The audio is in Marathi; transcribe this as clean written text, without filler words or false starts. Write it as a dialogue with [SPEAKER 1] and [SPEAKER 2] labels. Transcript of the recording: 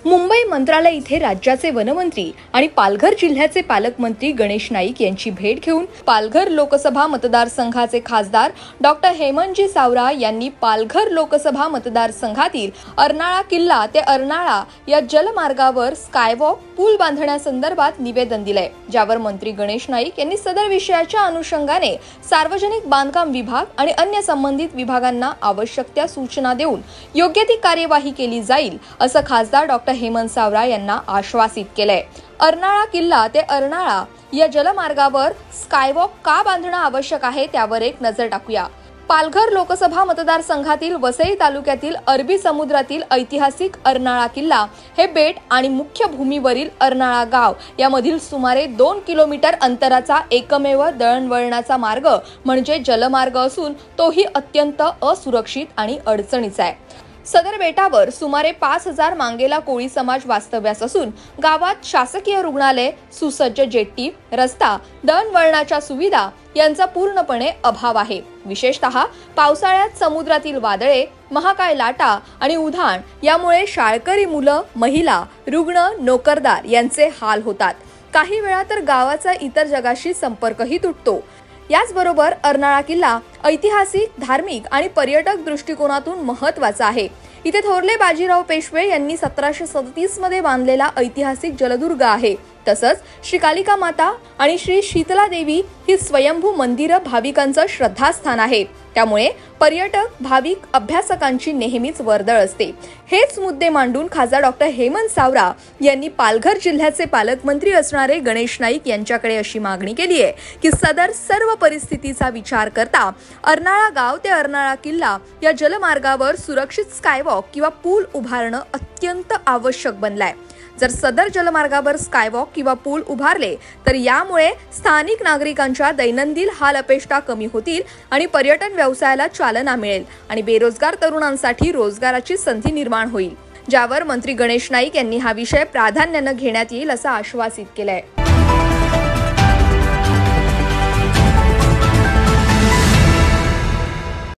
[SPEAKER 1] मुंबई मंत्रालय इथे राज्याचे वनमंत्री आणि पालघर जिल्ह्याचे पालकमंत्री गणेश नाईक यांची भेट घेऊन पालघर लोकसभा मतदारसंघाचे खासदार डॉक्टर हेमंतजी सावरा यांनी पालघर लोकसभा मतदारसंघातील अर्नाळा किल्ला ते अर्नाळा या जलमार्गावर स्कायवॉक पूल बांधण्यासंदर्भात निवेदन दिले, ज्यावर मंत्री गणेश नाईक यांनी सदर विषयाच्या अनुषंगाने सार्वजनिक बांधकाम विभाग आणि अन्य संबंधित विभागांना आवश्यक त्या सूचना देऊन योग्य ती कार्यवाही केली जाईल असं खासदार डॉक्टर हेमंत सावरा यांना आश्वासित केलंय। अर्नाळा किल्ला ते अर्नाळा या जलमार्गावर स्कायवॉक का बांधणं आवश्यक आहे त्यावर एक नजर टाकूया। पालघर लोकसभा मतदारसंघातील वसई तालुक्यातील अरबी समुद्रातील ऐतिहासिक अर्नाळा किल्ला हे बेट आणि मुख्य भूमीवरील अर्नाळा गाव यामधील सुमारे 2 किलोमीटर अंतराचा एकमेव दळणवळणाचा मार्ग म्हणजे जलमार्ग असून तोही अत्यंत असुरक्षित आणि अडचणीचा आहे। सदर बेटावर सुमारे 5000 मांगेला कोळी समाज वास्तव्यास असून गावात शासकीय रुग्णालय, सुसज्ज जेट्टी, रस्ता, दळणवळणाच्या सुविधा यांचा पूर्णपणे अभाव आहे। विशेषतः पावसाळ्यात समुद्रातील वादळे, महाकाय लाटा आणि उधाण यामुळे शाळकरी मुलं, महिला, रुग्ण, नोकरदार यांचे हाल होतात। काही वेळा तर गावाचा इतर जगाशी संपर्कही तुटतो। याचबरोबर अर्नाळा किल्ला ऐतिहासिक, धार्मिक आणि पर्यटक दृष्टिकोनातून महत्त्वाचा आहे। इथे थोरले बाजीराव पेशवे यांनी 1737 मध्ये बांधलेला ऐतिहासिक जलदुर्ग आहे। तसंच श्री कालिका माता आणि श्री शीतला देवी ही स्वयंभू मंदिरं भाविकांचं श्रद्धास्थान आहे। त्यामुळे पर्यटक, भाविक, अभ्यासकांची नेहमीच वर्दळ असते। हेच मुद्दे मांडून खासदार डॉक्टर हेमंत सावरा यांनी पालघर जिल्ह्याचे पालकमंत्री असणारे गणेश नाईक यांच्याकडे अशी मागणी केली आहे की सदर सर्व परिस्थितीचा विचार करता अर्नाळा गाव ते अर्नाळा किल्ला या जलमार्गावर सुरक्षित स्कायवॉक किंवा पूल उभारणं अत्यंत आवश्यक बनलाय। जर सदर जलमार्गावर स्कायवॉक किंवा पूल उभारले तर यामुळे स्थानिक नागरिकांच्या दैनंदिन हाल अपेष्टा कमी होतील आणि पर्यटन व्यवसायाला चालना मिळेल आणि बेरोजगार तरुणांसाठी रोजगाराची संधी निर्माण होईल, ज्यावर मंत्री गणेश नाईक यांनी हा विषय प्राधान्याने घेण्यात येईल असं आश्वासित केलंय।